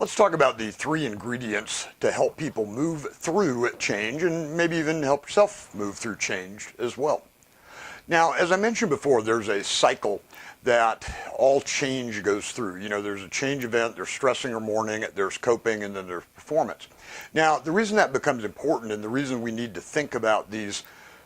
Let's talk about the three ingredients to help people move through change and maybe even help yourself move through change as well. Now, as I mentioned before, there's a cycle that all change goes through. You know, there's a change event, there's stressing or mourning, there's coping, and then there's performance. Now, the reason that becomes important and the reason we need to think about these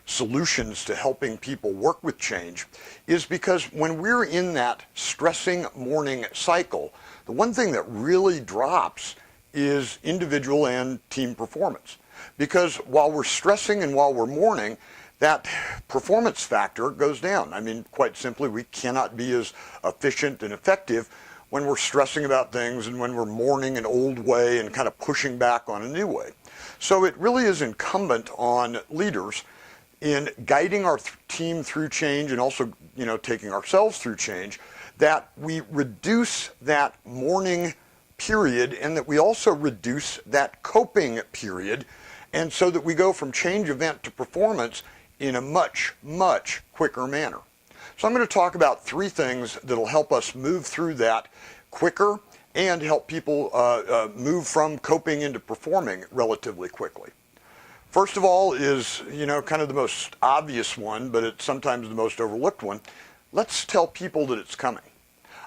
solutions to helping people work with change is because when we're in that stressing mourning cycle, the one thing that really drops is individual and team performance. Because while we're stressing and while we're mourning, that performance factor goes down. I mean, quite simply, we cannot be as efficient and effective when we're stressing about things and when we're mourning an old way and kind of pushing back on a new way. So it really is incumbent on leaders in guiding our team through change and also, taking ourselves through change, that we reduce that mourning period and that we also reduce that coping period, and so that we go from change event to performance in a much, much quicker manner. So I'm going to talk about three things that'll help us move through that quicker and help people move from coping into performing relatively quickly. First of all is, kind of the most obvious one, but it's sometimes the most overlooked one. Let's tell people that it's coming.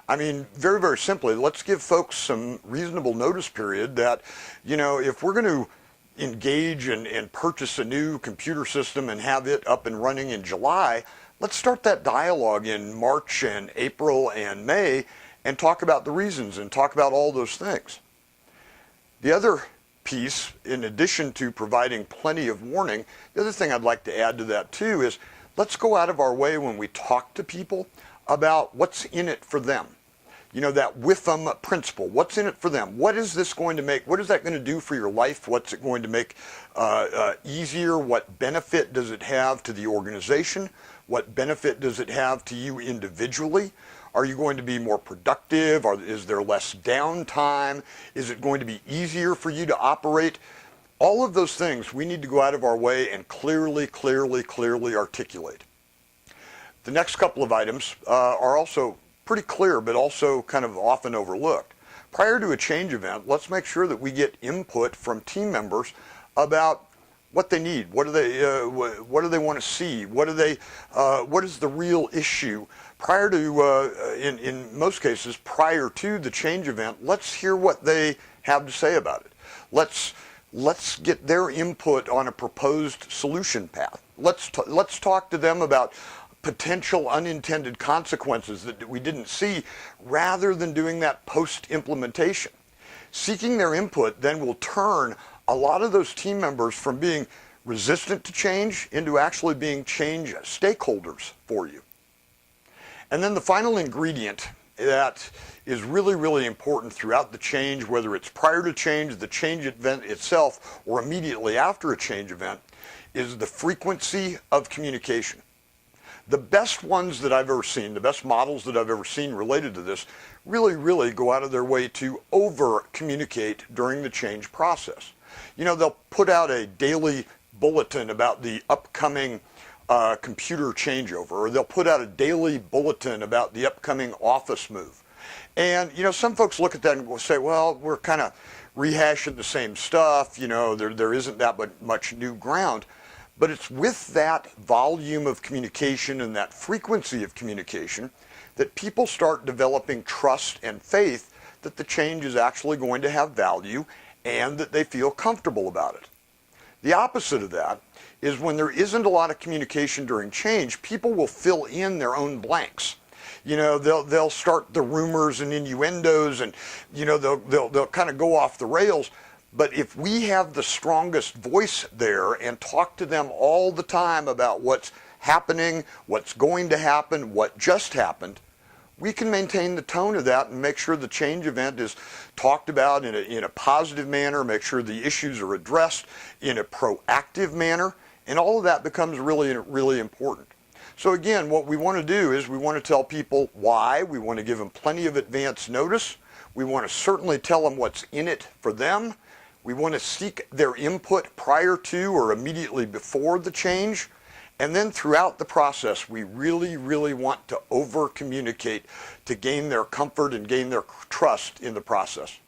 I mean, very, very simply, let's give folks some reasonable notice period that, if we're going to engage and purchase a new computer system and have it up and running in July, let's start that dialogue in March and April and May and talk about the reasons and talk about all those things. The other piece, in addition to providing plenty of warning, the other thing I'd like to add to that too is let's go out of our way when we talk to people about what's in it for them. That with them principle. What's in it for them? What is this going to make? What is that going to do for your life? What's it going to make easier? What benefit does it have to the organization? What benefit does it have to you individually? Are you going to be more productive? Is there less downtime? Is it going to be easier for you to operate? All of those things we need to go out of our way and clearly articulate. The next couple of items are also pretty clear, but also kind of often overlooked. Prior to a change event, let's make sure that we get input from team members about what they need. What do they want to see? What is the real issue? Prior to, in most cases, prior to the change event, let's hear what they have to say about it. Let's get their input on a proposed solution path. Let's talk to them about potential unintended consequences that we didn't see, rather than doing that post-implementation. Seeking their input then will turn a lot of those team members from being resistant to change into actually being change stakeholders for you. And then the final ingredient that is really important throughout the change, whether it's prior to change, the change event itself, or immediately after a change event, is the frequency of communication. The best ones that I've ever seen, the best models that I've ever seen related to this, really go out of their way to over-communicate during the change process. They'll put out a daily bulletin about the upcoming computer changeover, or they'll put out a daily bulletin about the upcoming office move. And, some folks look at that and will say, well, we're kind of rehashing the same stuff, there isn't that much new ground. But it's with that volume of communication and that frequency of communication that people start developing trust and faith that the change is actually going to have value and that they feel comfortable about it. The opposite of that is when there isn't a lot of communication during change, people will fill in their own blanks. They'll start the rumors and innuendos, and they'll kind of go off the rails. But if we have the strongest voice there and talk to them all the time about what's happening, what's going to happen, what just happened, we can maintain the tone of that and make sure the change event is talked about in a positive manner, make sure the issues are addressed in a proactive manner, and all of that becomes really important. So again, what we want to do is we want to tell people why, we want to give them plenty of advance notice, we want to certainly tell them what's in it for them. We want to seek their input prior to or immediately before the change. And then throughout the process, we really want to over-communicate to gain their comfort and gain their trust in the process.